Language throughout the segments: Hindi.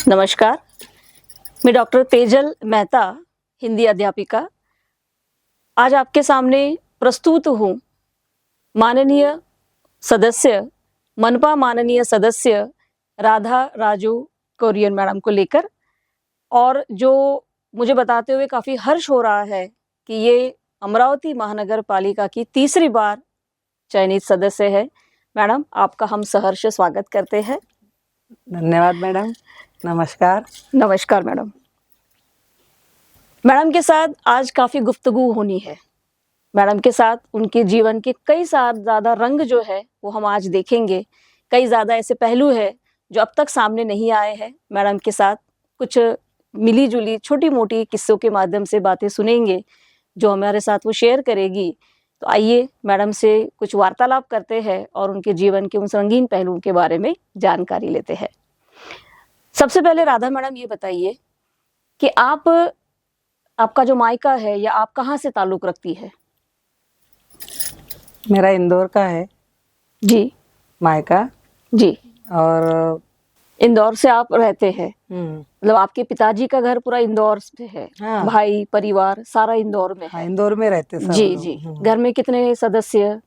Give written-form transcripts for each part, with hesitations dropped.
नमस्कार, मैं डॉक्टर तेजल मेहता, हिंदी अध्यापिका। आज आपके सामने प्रस्तुत हूँ माननीय सदस्य, मनपा माननीय सदस्य राधा राजू कोरियन मैडम को लेकर, और जो मुझे बताते हुए काफ़ी हर्ष हो रहा है कि ये अमरावती महानगर पालिका की तीसरी बार चयनित सदस्य है। मैडम, आपका हम सहर्ष स्वागत करते हैं। धन्यवाद मैडम। नमस्कार। नमस्कार मैडम। मैडम के साथ आज काफ़ी गुफ्तगू होनी है। मैडम के साथ उनके जीवन के कई सारे ज़्यादा रंग जो है वो हम आज देखेंगे। कई ज़्यादा ऐसे पहलू है जो अब तक सामने नहीं आए हैं। मैडम के साथ कुछ मिली जुली छोटी मोटी किस्सों के माध्यम से बातें सुनेंगे जो हमारे साथ वो शेयर करेगी। तो आइए मैडम से कुछ वार्तालाप करते हैं और उनके जीवन के उन रंगीन पहलुओं के बारे में जानकारी लेते हैं। सबसे पहले राधा मैडम ये बताइए कि आपका जो मायका है या आप कहाँ से ताल्लुक रखती है? मेरा इंदौर का है जी मायका। जी। और इंदौर से आप रहते हैं? मतलब आपके पिताजी का घर पूरा इंदौर से है? हाँ। भाई परिवार सारा इंदौर में हाँ, है? इंदौर में रहते सब जी लोग। जी। घर में कितने सदस्य?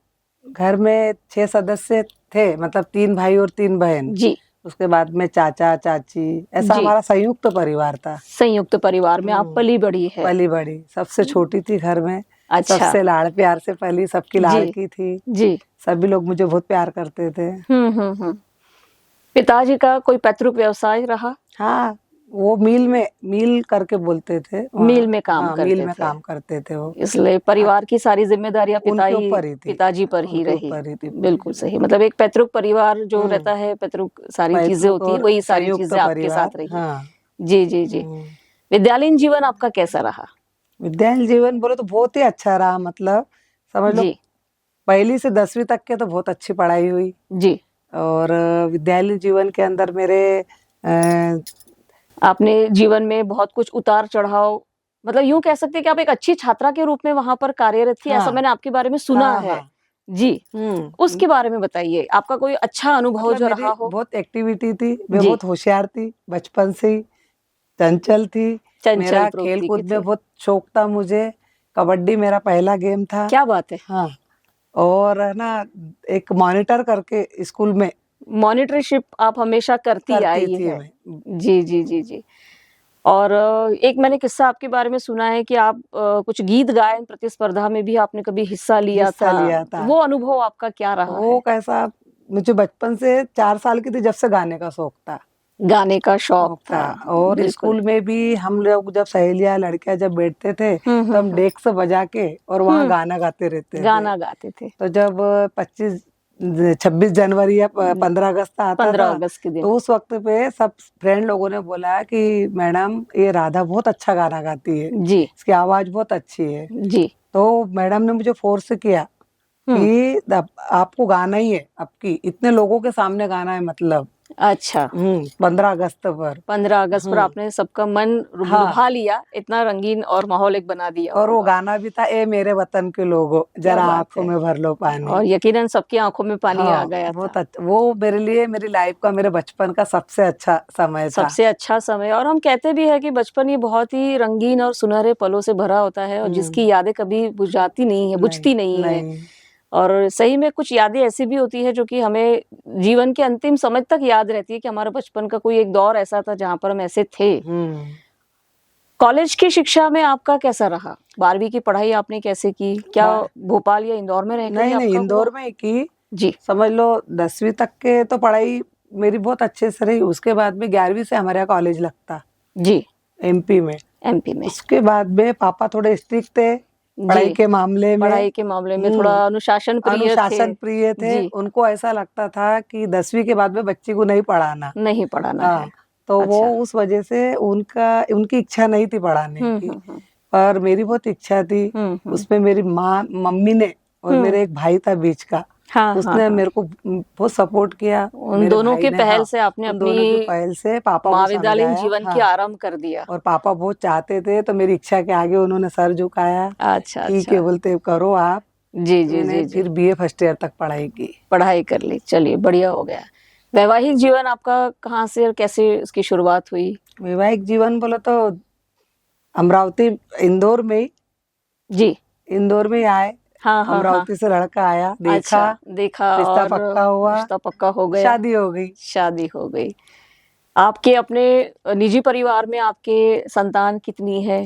घर में 6 सदस्य थे, मतलब 3 भाई और 3 बहन। जी। उसके बाद में चाचा चाची, ऐसा जी। हमारा संयुक्त परिवार था। संयुक्त परिवार में आप पली बड़ी है? पली बड़ी, सबसे छोटी थी घर में। अच्छा। सबसे लाड़ प्यार से पली, सबकी लाड़की थी। जी। सभी लोग मुझे बहुत प्यार करते थे। पिताजी का कोई पैतृक व्यवसाय रहा? हाँ, वो मिल करके बोलते थे। मिल में काम हाँ, करते मिल में थे। काम करते थे वो। इसलिए परिवार की सारी जिम्मेदारियां उनके ऊपर ही थी। पिताजी पर ही उनके रही। ऊपर ही थी। बिल्कुल सही। मतलब एक पैतृक परिवार जो रहता है, पैतृक सारी चीजें होती है, वही सारी चीजें आपके साथ रही। हाँ। जी जी जी। विद्यालयीन जीवन आपका कैसा रहा? विद्यालय जीवन बोले तो बहुत ही अच्छा रहा। मतलब समझ लो, जी पहली से 10वीं तक के तो बहुत अच्छी पढ़ाई हुई। जी। और विद्यालय जीवन के अंदर मेरे आपने जीवन में बहुत कुछ उतार चढ़ाव, मतलब यूं कह सकते हैं कि आप एक अच्छी छात्रा के रूप में वहां पर कार्यरत थी। ऐसा मैंने आपके बारे में सुना है। जी। उसके बारे में बताइए, आपका कोई अच्छा अनुभव जो रहा हो। बहुत एक्टिविटी थी, मैं बहुत होशियार थी बचपन से ही, चंचल थी। मेरा खेल कूद में बहुत शौक था। मुझे कबड्डी मेरा पहला गेम था। क्या बात है। हाँ। और है ना, एक मॉनिटर करके स्कूल में मॉनिटरशिप आप हमेशा करती आई है। जी जी जी जी। और एक मैंने किस्सा आपके बारे में सुना है कि आप कुछ गीत गायन प्रतिस्पर्धा में भी आपने कभी हिस्सा लिया था। वो अनुभव आपका क्या रहा है? वो कैसा, मुझे बचपन से 4 साल की थी जब से गाने का शौक था। गाने का शौक था। और स्कूल में भी हम लोग जब सहेलियां लड़कियां जब बैठते थे तो हम डेस्क बजा के और वहाँ गाना गाते थे। तो जब 26 जनवरी या 15 अगस्त आता 15 अगस्त के दिन, तो उस वक्त पे सब फ्रेंड लोगों ने बोला कि मैडम ये राधा बहुत अच्छा गाना गाती है जी, इसकी आवाज बहुत अच्छी है जी। तो मैडम ने मुझे फोर्स किया कि आपको गाना ही है, आपकी इतने लोगों के सामने गाना है। मतलब अच्छा। 15 अगस्त पर आपने सबका मन लुभा लिया, इतना रंगीन और माहौल एक बना दिया। और वो गाना भी था, ए मेरे वतन के लोगों जरा आंखों में भर लो पानी। और यकीनन सबकी आंखों में पानी आ गया था। वो मेरे लिए, मेरी लाइफ का, मेरे बचपन का सबसे अच्छा समय था। सबसे अच्छा समय। और हम कहते भी है कि बचपन ये बहुत ही रंगीन और सुनहरे पलों से भरा होता है, और जिसकी यादें कभी बुझाती नहीं है, बुझती नहीं है। और सही में कुछ यादें ऐसी भी होती है जो कि हमें जीवन के अंतिम समय तक याद रहती है कि हमारा बचपन का कोई एक दौर ऐसा था जहां पर हम ऐसे थे। कॉलेज की शिक्षा में आपका कैसा रहा? 12वीं की पढ़ाई आपने कैसे की? क्या भोपाल या इंदौर में रहकर? नहीं, इंदौर में की जी। समझ लो 10वीं तक के तो पढ़ाई मेरी बहुत अच्छे से रही। उसके बाद में 11वीं से हमारे यहाँ कॉलेज लगता जी, एमपी में। उसके बाद में पापा थोड़े स्ट्रिक्ट थे पढ़ाई के मामले में, थोड़ा अनुशासन प्रिय थे। उनको ऐसा लगता था कि 10वीं के बाद में बच्ची को नहीं पढ़ाना है। तो अच्छा। वो उस वजह से उनकी इच्छा नहीं थी पढ़ाने की, पर मेरी बहुत इच्छा थी। उसमें मेरी माँ, मम्मी ने और मेरे एक भाई था बीच का, उसने मेरे को बहुत सपोर्ट किया। उन दोनों के पहल से आपने अपनी पहल से पापा महाविद्यालयीन जीवन की आरंभ कर दिया। और पापा बहुत चाहते थे, तो मेरी इच्छा के आगे उन्होंने सर झुकाया। अच्छा, ठीक है बोलते करो आप। जी जी जी। फिर बीए फर्स्ट ईयर तक पढ़ाई कर ली। चलिए बढ़िया हो गया। वैवाहिक जीवन आपका कहाँ से और कैसे उसकी शुरुआत हुई? वैवाहिक जीवन बोला तो अमरावती, इंदौर में ही, जी। इंदौर में ही आए। हाँ हाँ हाँ। अमरावती से लड़का आया, देखा, अच्छा, देखा रिश्ता और पक्का हुआ, रिश्ता पक्का हो गया, शादी हो गई। शादी हो गई। आपके अपने निजी परिवार में आपके संतान कितनी है?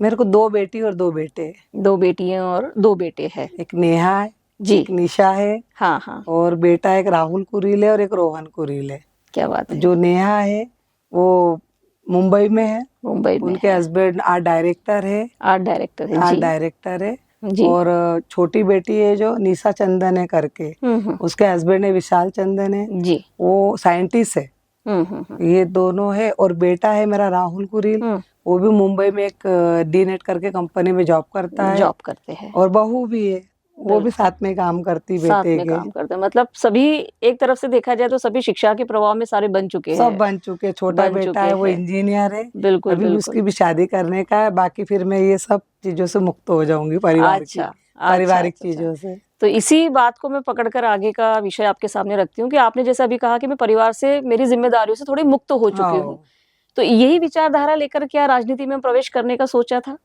मेरे को 2 बेटी और 2 बेटे। 2 बेटियां और 2 बेटे हैं। एक नेहा है, जी। एक निशा है, हाँ हाँ। और बेटा एक राहुल कुरील है और एक रोहन कुरील है। क्या बात है। जो नेहा है वो मुंबई में है, मुंबई में उनके हस्बैंड आर्ट डायरेक्टर है। आर्ट डायरेक्टर है। आर्ट जी। डायरेक्टर है। जी। और छोटी बेटी है जो निशा चंदन है करके, उसके हस्बैंड है विशाल चंदन है। जी। वो साइंटिस्ट है। ये दोनों है। और बेटा है मेरा राहुल कुरील, वो भी मुंबई में एक डीनेट करके कंपनी में जॉब करता है। जॉब करते हैं। और बहू भी है, वो भी साथ में काम करती, साथ बेटे में के। काम करते हैं। मतलब सभी एक तरफ से देखा जाए तो सभी शिक्षा के प्रभाव में सारे बन चुके हैं। सब बन चुके। छोटा बेटा है वो इंजीनियर है। बिल्कुल अभी उसकी भी शादी करने का है। बाकी फिर मैं ये सब चीजों से मुक्त हो जाऊंगी, परिवार की, पारिवारिक चीजों से। तो इसी बात को मैं पकड़कर आगे का विषय आपके सामने रखती हूँ कि आपने जैसे अभी कहा कि मैं परिवार से, मेरी जिम्मेदारियों से थोड़ी मुक्त हो चुकी हूँ, तो यही विचारधारा लेकर क्या राजनीति में प्रवेश करने का सोचा था?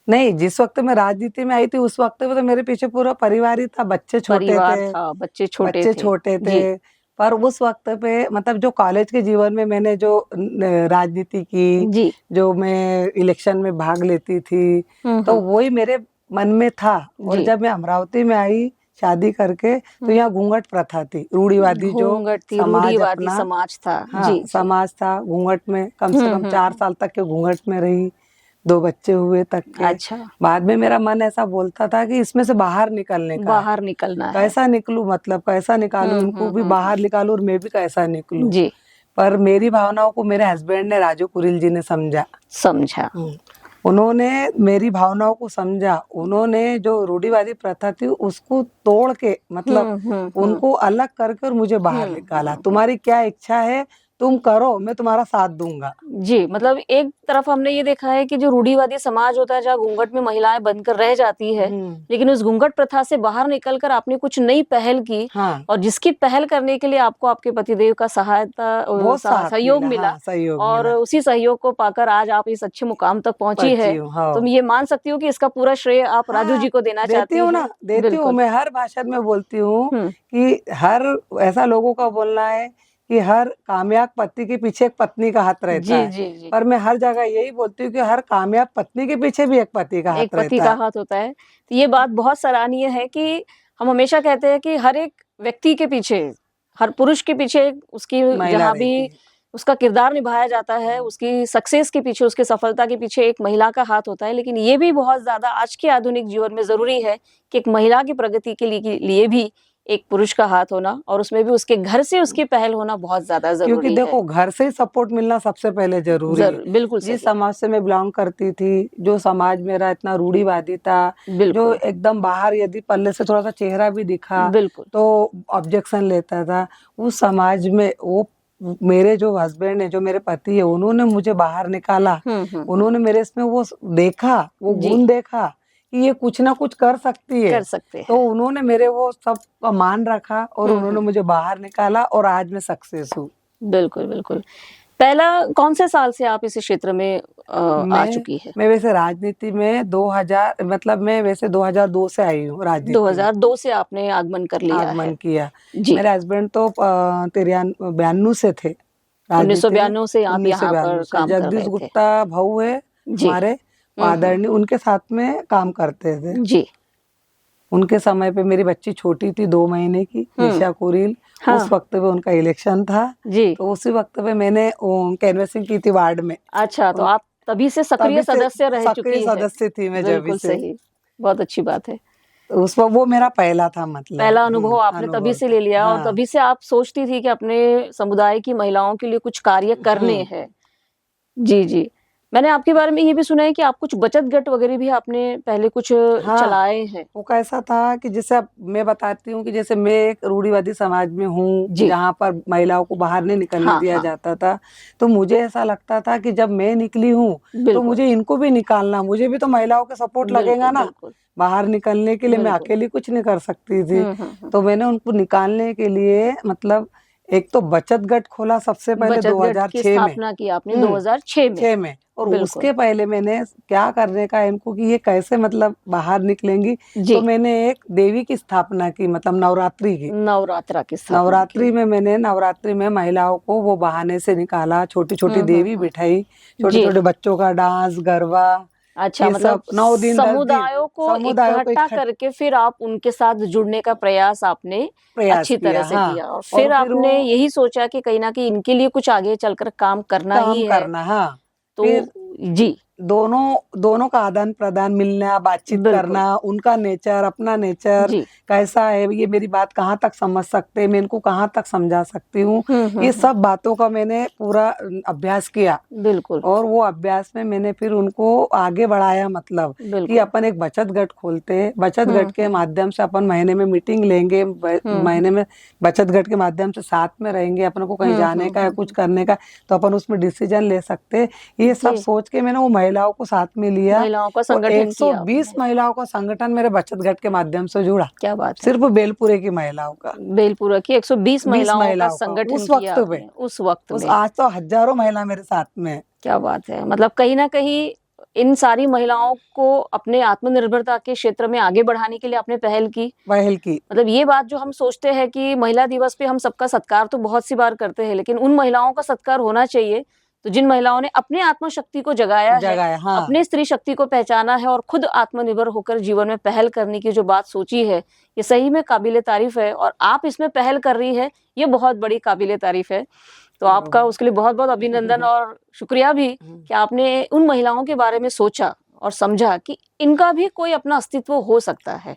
नहीं, जिस वक्त मैं राजनीति में आई थी उस वक्त में तो मेरे पीछे पूरा परिवार ही था। बच्चे छोटे थे, बच्चे छोटे थे। पर उस वक्त पे मतलब जो कॉलेज के जीवन में मैंने जो राजनीति की, जो मैं इलेक्शन में भाग लेती थी, तो वही मेरे मन में था। और जब मैं अमरावती में आई शादी करके, तो यहाँ घूंघट प्रथा थी, रूढ़िवादी जो समाज अपना समाज था। हाँ, समाज था। घूंघट में कम से कम 4 साल तक के घूंघट में रही, 2 बच्चे हुए तक के। अच्छा। बाद में मेरा मन ऐसा बोलता था कि इसमें से बाहर निकलने का, बाहर निकलना है। कैसा निकलूं, मतलब कैसा निकालूं, उनको भी बाहर निकालूं और मैं भी कैसा निकलूं। जी। पर मेरी भावनाओं को मेरे हस्बैंड ने, राजू कुरील जी ने समझा। उन्होंने मेरी भावनाओं को समझा। उन्होंने जो रूढ़िवादी प्रथा थी उसको तोड़ के, मतलब उनको अलग करके और मुझे बाहर निकाला। तुम्हारी क्या इच्छा है तुम करो, मैं तुम्हारा साथ दूंगा। जी। मतलब एक तरफ हमने ये देखा है कि जो रूढ़िवादी समाज होता है, जहाँ घूंघट में महिलाएं बनकर रह जाती है, लेकिन उस घूंघट प्रथा से बाहर निकलकर आपने कुछ नई पहल की। हाँ। और जिसकी पहल करने के लिए आपको आपके पतिदेव का सहयोग मिला। हाँ, और उसी सहयोग को पाकर आज आप इस अच्छे मुकाम तक पहुंची है। हाँ। तो ये मान सकती हूँ कि इसका पूरा श्रेय आप राजू जी को देना चाहती हूँ ना? देती हूँ। मैं हर भाषण में बोलती हूँ कि हर ऐसा लोगों का बोलना है कि हर कामयाब पति के पीछे एक पत्नी का हाथ रहता है। जी। पर मैं हर जगह यही बोलती हूँ कि हर कामयाब पत्नी के पीछे भी एक पति का हाथ होता है। तो ये बात बहुत सराहनीय है कि हम हमेशा कहते हैं कि हर एक व्यक्ति के पीछे, हर पुरुष के पीछे उसकी जहाँ भी उसका किरदार निभाया जाता है, उसकी सक्सेस के पीछे, उसकी सफलता के पीछे एक महिला का हाथ होता है। लेकिन ये भी बहुत ज्यादा आज के आधुनिक जीवन में जरूरी है कि एक महिला की प्रगति के लिए भी एक पुरुष का हाथ होना, और उसमें भी उसके घर से उसकी पहल होना बहुत ज्यादा जरूरी है। क्योंकि देखो, घर से सपोर्ट मिलना सबसे पहले जरूरी है। बिल्कुल। जिस समाज से मैं बिलोंग करती थी, जो समाज मेरा इतना रूढ़िवादी था, जो एकदम बाहर यदि पल्ले से थोड़ा सा चेहरा भी दिखा तो ऑब्जेक्शन लेता था, उस समाज में वो मेरे जो हस्बैंड है, जो मेरे पति है, उन्होंने मुझे बाहर निकाला। उन्होंने मेरे इसमें वो देखा, वो गुण देखा कि ये कुछ ना कुछ कर सकती है, तो उन्होंने मेरे वो सब का मान रखा और उन्होंने मुझे बाहर निकाला और आज मैं सक्सेस हूँ। बिल्कुल। पहला कौन से साल से आप इस क्षेत्र में आ चुकी है? मैं वैसे राजनीति में 2002 से आई हूँ राजनीति। 2002 से आपने आगमन कर लिया आगमन किया। मेरे हस्बैंड तो 92 से थे। 1992 से आप यहाँ पर काम कर रहे थे। जगदीश गुप्ता भाऊ है हमारे आदरणीय, उनके साथ में काम करते थे। जी। उनके समय पे मेरी बच्ची छोटी थी, 2 महीने की, निशा कुरील। हाँ। उस वक्त पे उनका इलेक्शन था जी। तो उसी वक्त पे मैंने कैनवसिंग की थी वार्ड में। अच्छा, तो आप तभी से सक्रिय सदस्य रह चुकी हैं। सदस्य थी मैं जब से। सही, बहुत अच्छी बात है। तो उस वक्त वो मेरा पहला था, मतलब पहला अनुभव आपने तभी से ले लिया। हाँ। और तभी से आप सोचती थी कि अपने समुदाय की महिलाओं के लिए कुछ कार्य करने हैं। जी। मैंने आपके बारे में ये भी सुना है कि आप कुछ बचत गट वगैरह भी आपने पहले कुछ चलाए हैं। वो कैसा था कि जैसे अब मैं बताती हूँ कि जैसे मैं एक रूढ़िवादी समाज में हूँ, जहाँ पर महिलाओं को बाहर नहीं निकलने दिया जाता था, तो मुझे ऐसा लगता था कि जब मैं निकली हूँ तो मुझे इनको भी निकालना, मुझे भी तो महिलाओं का सपोर्ट लगेगा ना बाहर निकलने के लिए। मैं अकेली कुछ नहीं कर सकती थी, तो मैंने उनको निकालने के लिए मतलब एक तो बचत गट खोला सबसे पहले बचत गट की 2006 में। स्थापना की आपने 2006 में। 6 में। और बिल्कुल। उसके पहले मैंने क्या करने का इनको कि ये कैसे मतलब बाहर निकलेंगी, जी। तो मैंने एक देवी की स्थापना की, मतलब नवरात्रि की। नवरात्रा की स्थापना नवरात्रि की। में मैंने नवरात्रि में महिलाओं को वो बहाने से निकाला, छोटी छोटी देवी बिठाई, छोटे जी। छोटे बच्चों का डांस, गरबा, अच्छा, ये मतलब सब 9 दिन 10 दिन समुदायों को इकट्ठा करके फिर आप उनके साथ जुड़ने का प्रयास आपने प्रयास अच्छी तरह किया। से हाँ। किया, और फिर आपने वो यही सोचा कि कहीं ना कहीं इनके लिए कुछ आगे चलकर काम करना काम ही है। करना। हाँ। तो फिर जी, दोनों का आदान प्रदान, मिलना, बातचीत बिल्कुल। करना, उनका नेचर, अपना नेचर जी। कैसा है, ये मेरी बात कहाँ तक समझ सकते हैं, मैं इनको कहाँ तक समझा सकती हूँ, ये हम्म। सब बातों का मैंने पूरा अभ्यास किया। बिल्कुल और वो अभ्यास में मैंने फिर उनको आगे बढ़ाया, मतलब कि बिल्कुल। अपन एक बचत गट खोलते हैं, बचत गट के हम्म। माध्यम से अपन महीने में मीटिंग लेंगे, महीने में बचत गट के माध्यम से साथ में रहेंगे, अपन को कहीं जाने का है, कुछ करने का, तो अपन उसमें डिसीजन ले सकते हैं। ये सब जी। सोच के मैंने वो महिलाओं को साथ में लिया, महिलाओं का और संगठन किया 120 आपने। महिलाओं का संगठन मेरे बचत गट के माध्यम से जुड़ा, क्या बात है। सिर्फ बेलपुरे की महिलाओं का। बेलपुरा की 120 20 महिलाओं का महिलाओं का संगठन उस किया वक्त पे, आपने उस वक्त में। आज तो हजारों महिला मेरे साथ में है। क्या बात है, मतलब कहीं ना कहीं इन सारी महिलाओं को अपने आत्मनिर्भरता के क्षेत्र में आगे बढ़ाने के लिए आपने पहल की। मतलब ये बात जो हम सोचते हैं कि महिला दिवस पे हम सबका सत्कार तो बहुत सी बार करते हैं, लेकिन उन महिलाओं का सत्कार होना चाहिए तो जिन महिलाओं ने अपने आत्मशक्ति को जगाया है, हाँ। अपने स्त्री शक्ति को पहचाना है और खुद आत्मनिर्भर होकर जीवन में पहल करने की जो बात सोची है, ये सही में काबिले तारीफ है। और आप इसमें पहल कर रही है, ये बहुत बड़ी काबिले तारीफ है। तो आपका उसके लिए बहुत बहुत अभिनंदन और शुक्रिया भी कि आपने उन महिलाओं के बारे में सोचा और समझा कि इनका भी कोई अपना अस्तित्व हो सकता है।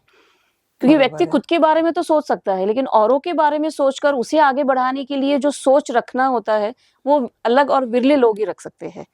क्योंकि व्यक्ति खुद के बारे में तो सोच सकता है, लेकिन औरों के बारे में सोचकर उसे आगे बढ़ाने के लिए जो सोच रखना होता है, वो अलग और विरले लोग ही रख सकते हैं।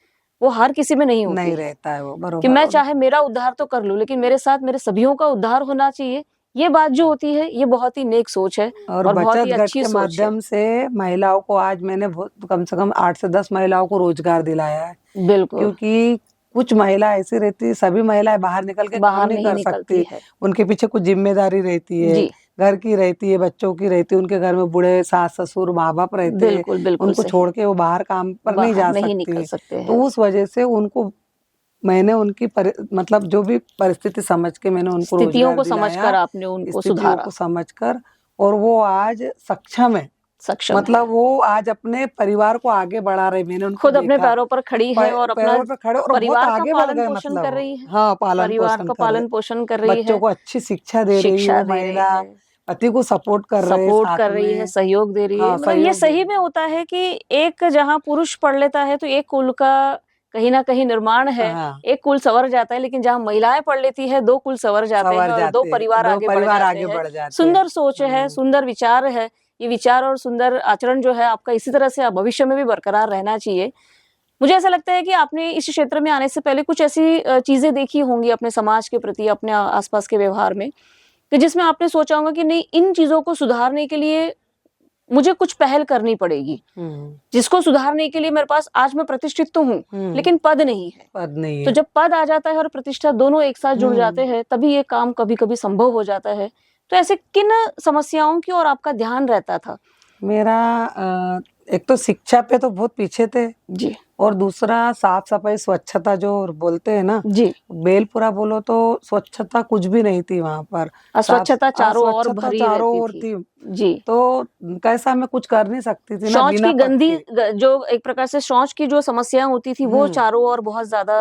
वो हर किसी में नहीं होती नहीं रहता है वो, बरोबर। कि मैं चाहे मेरा उद्धार तो कर लूं, लेकिन मेरे साथ मेरे सभियों का उद्धार होना चाहिए। ये बात जो होती है, ये बहुत ही नेक सोच है और बहुत बचत ही गट अच्छी के सोच है। माध्यम से महिलाओं को आज मैंने कम से कम 8 से 10 महिलाओं को रोजगार दिलाया है। बिल्कुल। क्योंकि कुछ महिला ऐसी रहती, सभी महिलाएं बाहर निकल के काम नहीं कर सकती, उनके पीछे कुछ जिम्मेदारी रहती है, घर की रहती है, बच्चों की रहती है, उनके घर में बूढ़े सास ससुर माँ बाप रहते हैं, उनको छोड़ के वो बाहर काम पर नहीं जा सकती। तो उस वजह से उनको मैंने उनकी मतलब जो भी परिस्थिति समझ के मैंने उनको स्थितियों को समझकर आपने उनको सुधारा, समझकर, और वो आज सक्षम है। मतलब वो आज अपने परिवार को आगे बढ़ा रहे। मैंने उनको खुद अपने पैरों पर खड़ी है और अपना परिवार का पालन पोषण कर रही है। हाँ, परिवार का पालन पोषण कर रही है, बच्चों को अच्छी शिक्षा दे रही है, महिला पति को सपोर्ट कर रही है, सहयोग दे रही है। मतलब ये सही में होता है कि एक जहाँ पुरुष पढ़ लेता है तो एक कुल का कहीं ना कहीं निर्माण है, एक कुल संवर जाता है, लेकिन जहाँ महिलाएं पढ़ लेती है 2 कुल संवर जाते हैं और 2 परिवार आगे बढ़ जाते हैं। सुंदर सोच है, सुंदर विचार है। ये विचार और सुंदर आचरण जो है आपका इसी तरह से भविष्य में भी बरकरार रहना चाहिए। मुझे ऐसा लगता है कि आपने इस क्षेत्र में आने से पहले कुछ ऐसी चीजें देखी होंगी अपने समाज के प्रति, अपने आसपास के व्यवहार में, कि जिसमें आपने सोचा होगा कि नहीं, इन चीजों को सुधारने के लिए मुझे कुछ पहल करनी पड़ेगी, जिसको सुधारने के लिए मेरे पास आज मैं प्रतिष्ठित तो हूँ, लेकिन पद नहीं है। तो जब पद आ जाता है और प्रतिष्ठा दोनों एक साथ जुड़ जाते हैं, तभी ये काम कभी कभी संभव हो जाता है। तो ऐसे किन समस्याओं की ओर आपका ध्यान रहता था? मेरा एक तो शिक्षा पे तो बहुत पीछे थे जी, और दूसरा साफ सफाई स्वच्छता जो बोलते हैं ना जी, बेलपुरा बोलो तो स्वच्छता कुछ भी नहीं थी वहां पर, अस्वच्छता चारों ओर थी जी। तो कैसा मैं कुछ कर नहीं सकती थी ना, शौच की गंदी जो एक प्रकार से शौच की जो समस्याएं होती थी वो चारों ओर बहुत ज्यादा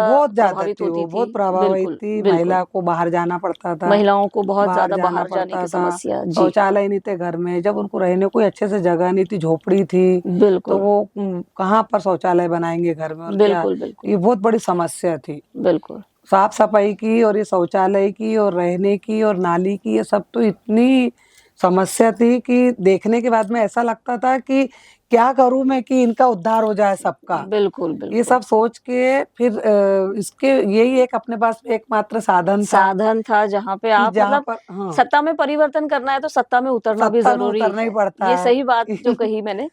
थी, वो बहुत प्रभावित थी। महिला को बाहर जाना पड़ता था, महिलाओं को बहुत ज्यादा बाहर जाने की समस्या, शौचालय नहीं थे घर में, जब उनको रहने कोई अच्छे से जगह नहीं थी, झोपड़ी थी, तो वो कहाँ पर शौचालय बनाएंगे घर में, और बिल्कुल ये बहुत बड़ी समस्या थी। बिल्कुल साफ सफाई की और ये शौचालय की और रहने की और नाली की, ये सब तो इतनी समस्या थी कि देखने के बाद में ऐसा लगता था कि क्या करूं मैं कि इनका उद्धार हो जाए सबका। बिल्कुल ये सब सोच के फिर इसके यही एक अपने पास एकमात्र साधन था जहाँ पे आप मतलब सत्ता में परिवर्तन करना है तो सत्ता में उतरना भी जरूरी है। ही पड़ता है। ये सही बात जो कही मैंने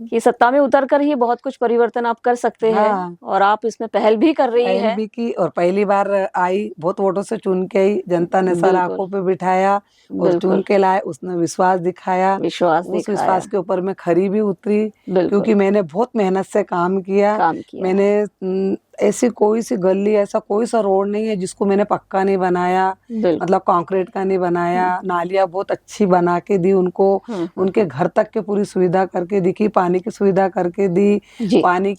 कि सत्ता में उतरकर ही बहुत कुछ परिवर्तन आप कर सकते हैं। हाँ। और आप इसमें पहल भी कर रही पहल है। भी की और पहली बार आई, बहुत वोटों से चुन के आई, जनता ने सर बिल्कुल आंखों पे बिठाया और चुन बिल्कुल के लाए, उसने विश्वास दिखाया। विश्वास उस दिखाया, विश्वास के ऊपर मैं खरी भी उतरी, बिल्कुल क्योंकि मैंने बहुत मेहनत से काम किया। काम किया। मैंने ऐसी कोई सी गली, ऐसा कोई सा रोड नहीं है जिसको मैंने पक्का नहीं बनाया, बिल्कुल मतलब कंक्रीट का नहीं बनाया। नालियां बहुत अच्छी बना के दी उनको, उनके घर तक के पूरी सुविधा करके दी, पानी की सुविधा करके दी। जी पानी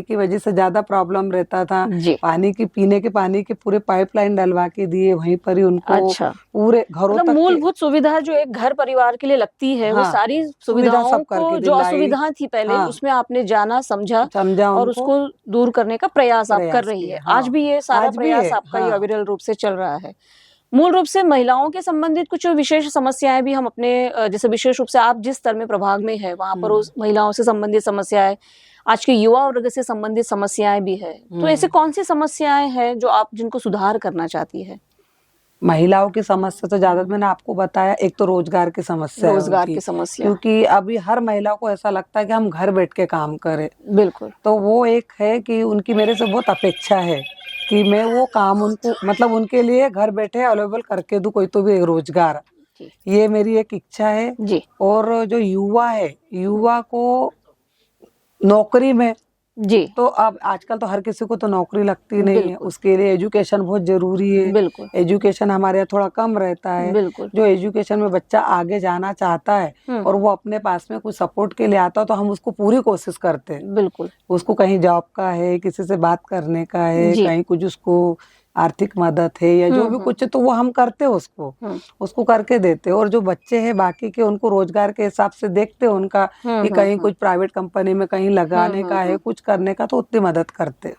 की वजह से ज्यादा प्रॉब्लम रहता था, जी। पानी की पीने के पानी के पूरे पाइपलाइन डलवा के दिए, वहीं पर ही उनको अच्छा, पूरे घरों मतलब तक के, मूलभूत सुविधा जो एक घर परिवार के लिए लगती है, वो हाँ, सारी सुविधा सुविधाओं सब को, करके जो दिलाई। असुविधा थी पहले, हाँ, उसमें आपने जाना, समझा समझा और उनको, उसको दूर करने का प्रयास आप कर प्रयास रही किए। है। आज हाँ, भी ये सारा आज भी प्रयास है। आपका ये हाँ, अविरल रूप से चल रहा है। मूल रूप से महिलाओं के संबंधित कुछ विशेष समस्याएं भी हम अपने जैसे विशेष रूप से आप जिस स्तर में प्रभाग में है, वहां पर उस महिलाओं से संबंधित समस्याएं, आज के युवा वर्ग से संबंधित समस्याएं भी है। तो ऐसे कौन सी समस्याएं हैं जो आप जिनको सुधार करना चाहती है? महिलाओं की समस्या तो ज्यादा मैंने आपको बताया, एक तो रोजगार की समस्या है रोजगार उनकी, की समस्या, क्योंकि अभी हर महिला को ऐसा लगता है कि हम घर बैठ के काम करें। बिल्कुल तो वो एक है कि उनकी मेरे से बहुत अपेक्षा है कि मैं वो काम उनको, मतलब उनके लिए घर बैठे अवेलेबल करके दूं, कोई तो भी एक रोजगार। जी ये मेरी एक इच्छा है। जी और जो युवा है, युवा को नौकरी में, जी तो अब आजकल तो हर किसी को तो नौकरी लगती नहीं है, बिल्कुल उसके लिए एजुकेशन बहुत जरूरी है। बिल्कुल एजुकेशन हमारे यहाँ थोड़ा कम रहता है। बिल्कुल। जो एजुकेशन में बच्चा आगे जाना चाहता है और वो अपने पास में कुछ सपोर्ट के लिए आता है, तो हम उसको पूरी कोशिश करते हैं। बिल्कुल उसको कहीं जॉब का है, किसी से बात करने का है, जी कहीं कुछ उसको आर्थिक मदद है या जो भी कुछ है, तो वो हम करते हैं, उसको करके देते हैं। और जो बच्चे हैं बाकी के, उनको रोजगार के हिसाब से देखते हैं उनका कि कहीं कुछ प्राइवेट कंपनी में कहीं लगाने का है, कुछ करने का, तो उतनी मदद करते हैं।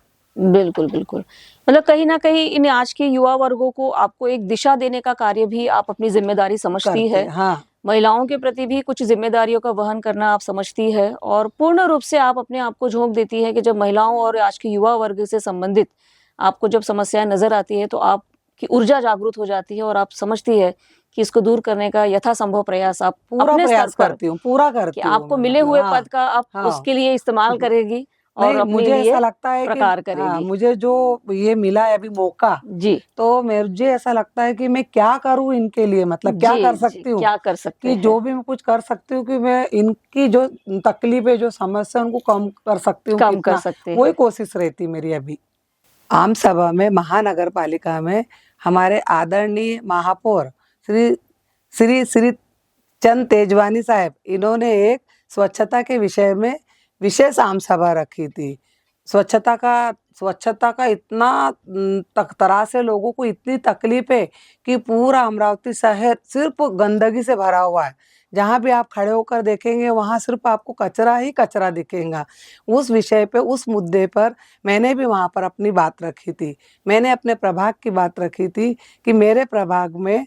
बिल्कुल बिल्कुल। मतलब कहीं ना कहीं इन आज के युवा वर्गों को आपको एक दिशा देने का कार्य भी आप अपनी जिम्मेदारी समझती करते है। हैं, हाँ। महिलाओं के प्रति भी कुछ जिम्मेदारियों का वहन करना आप समझती है और पूर्ण रूप से आप अपने आप को झोंक देती है कि जब महिलाओं और आज के युवा वर्ग से संबंधित आपको जब समस्याएं नजर आती है, तो आपकी ऊर्जा जागृत हो जाती है और आप समझती है कि इसको दूर करने का यथासंभव प्रयास आप पूरा अपने स्तर प्रयास पर, करती हूँ, पूरा कि करती हूँ आपको मैं, मिले मतलब हुए हाँ, पद का आप हाँ। उसके लिए इस्तेमाल करेगी और नहीं, अपने मुझे लिए ऐसा लगता है कि प्रकार हाँ, करेगी। मुझे जो ये मिला है अभी मौका, जी तो मुझे ऐसा लगता है कि मैं क्या करूं इनके लिए, मतलब क्या जी कर जी, सकती हूँ, क्या कर सकते कि हैं? जो भी मैं कुछ कर सकती हूँ कि मैं इनकी जो तकलीफ है, जो समस्या है, उनको कम कर सकती हूँ कम कर कितना, सकते वही हैं। कोशिश रहती मेरी अभी। आम सभा में, महानगर पालिका में हमारे आदरणीय महापौर श्री श्री श्री चंद तेजवानी साहब, इन्होंने एक स्वच्छता के विषय में विशेष आम सभा रखी थी। स्वच्छता का इतना तरह से लोगों को इतनी तकलीफ है कि पूरा अमरावती शहर सिर्फ गंदगी से भरा हुआ है। जहाँ भी आप खड़े होकर देखेंगे, वहाँ सिर्फ आपको कचरा ही कचरा दिखेगा। उस विषय पे, उस मुद्दे पर मैंने भी वहाँ पर अपनी बात रखी थी। मैंने अपने प्रभाग की बात रखी थी कि मेरे प्रभाग में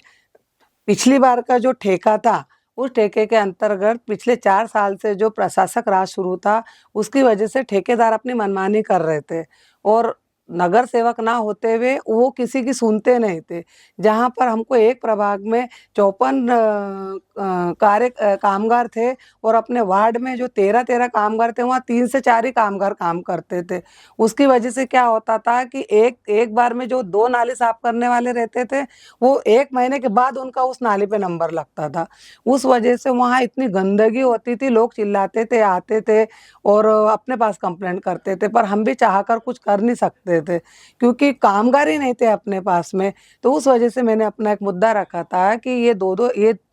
पिछली बार का जो ठेका था, उस ठेके के अंतर्गत पिछले 4 साल से जो प्रशासक राज शुरू था, उसकी वजह से ठेकेदार अपनी मनमानी कर रहे थे और नगर सेवक ना होते हुए वो किसी की सुनते नहीं थे। जहाँ पर हमको एक प्रभाग में 54 कामगार थे और अपने वार्ड में जो 13 कामगार थे, वहाँ 3 से 4 ही कामगार काम करते थे। उसकी वजह से क्या होता था कि एक बार में जो 2 नाली साफ करने वाले रहते थे, वो 1 महीने के बाद उनका उस नाली पे नंबर लगता था। उस वजह से वहाँ इतनी गंदगी होती थी, लोग चिल्लाते थे, आते थे और अपने पास कंप्लेंट करते थे, पर हम भी चाहकर कुछ कर नहीं सकते थे क्योंकि कामगार ही नहीं थे अपने पास में। तो उस वजह से मैंने अपना एक मुद्दा रखा था कि ये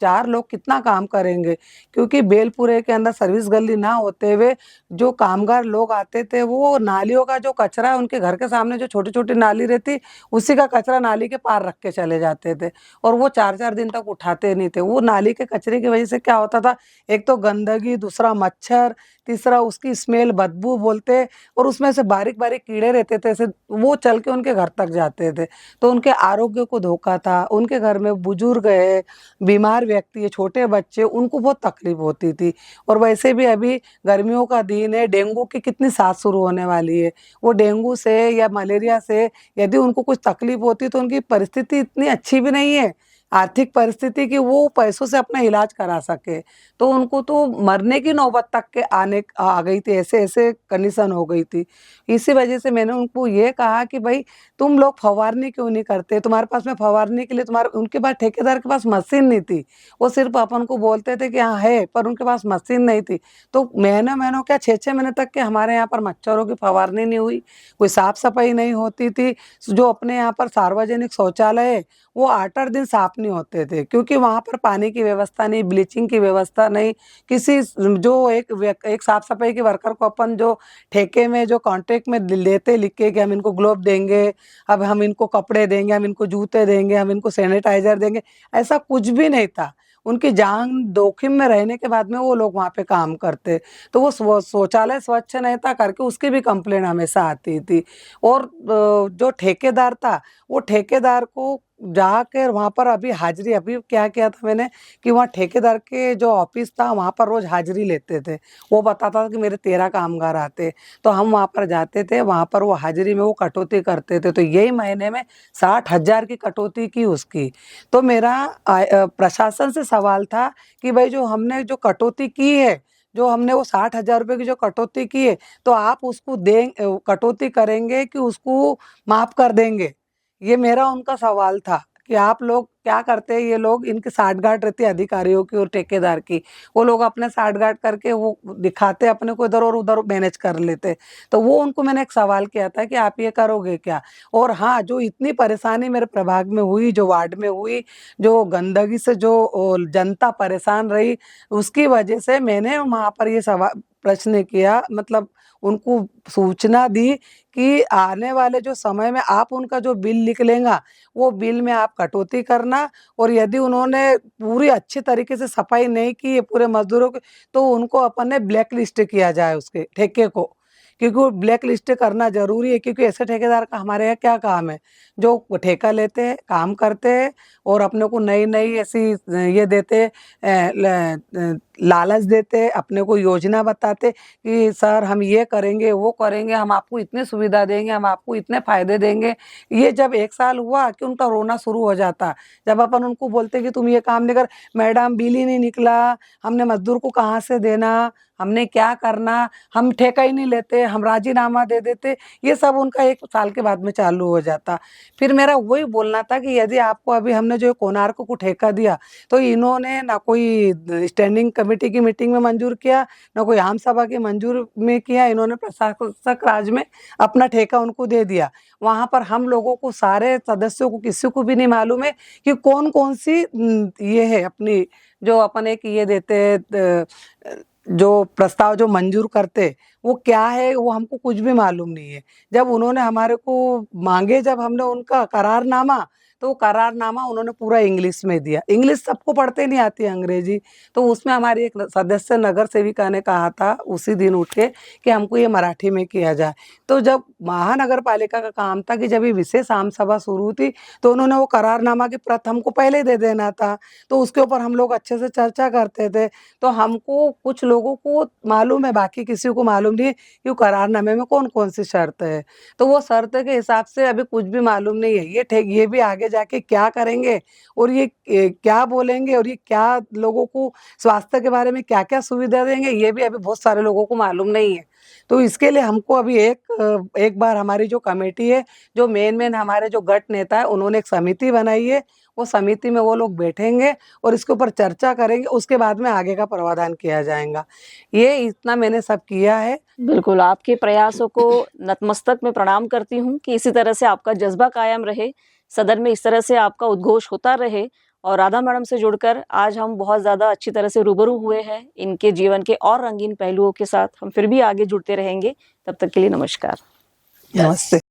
4 लोग कितना काम करेंगे, क्योंकि बेलपुरे के अंदर सर्विस गली ना होते हुए जो कामगार लोग आते थे, वो नालियों का जो कचरा है, उनके घर के सामने जो छोटी छोटी नाली रहती, उसी का कचरा नाली के पार रख के चले जाते थे और वो 4-4 दिन तक उठाते नहीं थे। वो नाली के कचरे की वजह से क्या होता था, एक तो गंदगी, दूसरा मच्छर, तीसरा उसकी स्मेल, बदबू बोलते, और उसमें से बारीक बारीक कीड़े रहते थे, ऐसे वो चल के उनके घर तक जाते थे, तो उनके आरोग्य को धोखा था। उनके घर में बुजुर्ग है, बीमार व्यक्ति है, छोटे बच्चे, उनको बहुत तकलीफ होती थी। और वैसे भी अभी गर्मियों का दिन है, डेंगू की कितनी सांस शुरू होने वाली है। वो डेंगू से या मलेरिया से यदि उनको कुछ तकलीफ होती तो उनकी परिस्थिति इतनी अच्छी भी नहीं है, आर्थिक परिस्थिति कि वो पैसों से अपना इलाज करा सके। तो उनको तो मरने की नौबत तक के आ गई थी, ऐसे ऐसे कंडीशन हो गई थी। इसी वजह से मैंने उनको ये कहा कि भाई तुम लोग फव्वारनी क्यों नहीं करते, तुम्हारे पास में फव्वारनी के लिए तुम्हारे उनके पास ठेकेदार के पास मशीन नहीं थी, वो सिर्फ अपन को बोलते थे कि हाँ है, पर उनके पास मशीन नहीं थी। तो महीनों महीनों क्या 6-6 महीने तक के हमारे यहाँ पर मच्छरों की फव्वारनी नहीं हुई, कोई साफ सफाई नहीं होती थी। जो अपने यहाँ पर सार्वजनिक शौचालय है वो 8-8 दिन साफ नहीं होते थे, क्योंकि वहाँ पर पानी की व्यवस्था नहीं, ब्लीचिंग की व्यवस्था नहीं। किसी जो एक साफ सफाई के वर्कर को अपन जो ठेके में जो कॉन्ट्रैक्ट में लेते लिख के कि हम इनको ग्लोव देंगे, अब हम इनको कपड़े देंगे, हम इनको जूते देंगे, हम इनको सैनिटाइजर देंगे, ऐसा कुछ भी नहीं था। उनकी जान जोखिम में रहने के बाद में वो लोग वहाँ पे काम करते। तो वो शौचालय स्वच्छ नहीं था करके उसकी भी कंप्लेन हमेशा आती थी। और जो ठेकेदार था वो ठेकेदार को जाकर वहाँ पर अभी क्या किया था मैंने कि वहाँ ठेकेदार के जो ऑफिस था वहाँ पर रोज हाजिरी लेते थे। वो बताता था कि मेरे 13 कामगार आते, तो हम वहाँ पर जाते थे, वहाँ पर वो हाजिरी में वो कटौती करते थे। तो यही महीने में 60,000 की कटौती की उसकी। तो मेरा प्रशासन से सवाल था कि भाई जो हमने जो कटौती की है, जो हमने वो 60,000 रुपये की जो कटौती की है, तो आप उसको कटौती करेंगे कि उसको माफ कर देंगे? ये मेरा उनका सवाल था कि आप लोग क्या करते हैं, ये लोग इनकी साठगांठ रहती है अधिकारियों की और ठेकेदार की, वो लोग अपने साठगांठ करके वो दिखाते अपने को इधर और उधर मैनेज कर लेते। तो वो उनको मैंने एक सवाल किया था कि आप ये करोगे क्या? और हाँ, जो इतनी परेशानी मेरे प्रभाग में हुई, जो वार्ड में हुई, जो गंदगी से जो जनता परेशान रही, उसकी वजह से मैंने वहाँ पर ये सवाल प्रश्न किया, मतलब उनको सूचना दी कि आने वाले जो समय में आप उनका जो बिल निकलेगा वो बिल में आप कटौती करना, और यदि उन्होंने पूरी अच्छी तरीके से सफाई नहीं की है पूरे मजदूरों की, तो उनको अपन ने ब्लैक लिस्ट किया जाए उसके ठेके को, क्योंकि वो ब्लैक लिस्ट करना जरूरी है। क्योंकि ऐसे ठेकेदार का हमारे यहाँ क्या काम है, जो ठेका लेते हैं, काम करते हैं और अपने को नई नई ऐसी ये देते, लालच देते, अपने को योजना बताते कि सर हम ये करेंगे, वो करेंगे, हम आपको इतनी सुविधा देंगे, हम आपको इतने फायदे देंगे। ये जब 1 साल हुआ कि उनका रोना शुरू हो जाता। जब अपन उनको बोलते कि तुम ये काम नहीं कर, मैडम बिल ही नहीं निकला, हमने मजदूर को कहाँ से देना, हमने क्या करना, हम ठेका ही नहीं लेते, हम राजीनामा दे देते। ये सब उनका 1 साल के बाद में चालू हो जाता। फिर मेरा वही बोलना था कि यदि आपको अभी हमने जो कोणार्क को ठेका दिया, तो इन्होंने ना कोई स्टैंडिंग कमेटी की मीटिंग में मंजूर किया, ना कोई आम सभा की मंजूर में किया, इन्होंने प्रशासक राज में अपना ठेका उनको दे दिया। वहाँ पर हम लोगों को, सारे सदस्यों को, किसी को भी नहीं मालूम है कि कौन कौन सी ये है अपनी, जो अपन एक ये देते जो प्रस्ताव जो मंजूर करते, वो क्या है, वो हमको कुछ भी मालूम नहीं है। जब उन्होंने हमारे को मांगे, जब हमने उनका करारनामा, तो वो करारनामा उन्होंने पूरा इंग्लिश में दिया। इंग्लिश सबको पढ़ते नहीं आती है, अंग्रेजी। तो उसमें हमारी एक सदस्य नगर सेविका ने कहा था उसी दिन उठ के कि हमको ये मराठी में किया जाए। तो जब महानगर पालिका का काम था कि जब ये विशेष आम सभा शुरू थी, तो उन्होंने वो करारनामा की प्रत हमको पहले दे देना था, तो उसके ऊपर हम लोग अच्छे से चर्चा करते थे। तो हमको, कुछ लोगों को मालूम है, बाकी किसी को मालूम नहीं कि करारनामे में कौन कौन सी शर्त है। तो वो शर्त के हिसाब से अभी कुछ भी मालूम नहीं है। ये भी आगे जाके क्या करेंगे और ये क्या बोलेंगे और ये क्या लोगों को स्वास्थ्य के बारे में क्या क्या सुविधा देंगे, ये भी अभी बहुत सारे लोगों को मालूम नहीं है। तो इसके लिए हमको अभी एक बार हमारी जो कमेटी है, जो मेन हमारे जो गट नेता है, उन्होंने एक समिति बनाई है। वो समिति में वो लोग बैठेंगे और इसके ऊपर चर्चा करेंगे, उसके बाद में आगे का प्रावधान किया जाएगा। ये इतना मैंने सब किया है। बिल्कुल, आपके प्रयासों को नतमस्तक में प्रणाम करती हूँ कि इसी तरह से आपका जज्बा कायम रहे, सदन में इस तरह से आपका उद्घोष होता रहे। और राधा मैडम से जुड़कर आज हम बहुत ज़्यादा अच्छी तरह से रूबरू हुए हैं। इनके जीवन के और रंगीन पहलुओं के साथ हम फिर भी आगे जुड़ते रहेंगे। तब तक के लिए नमस्कार। नमस्ते।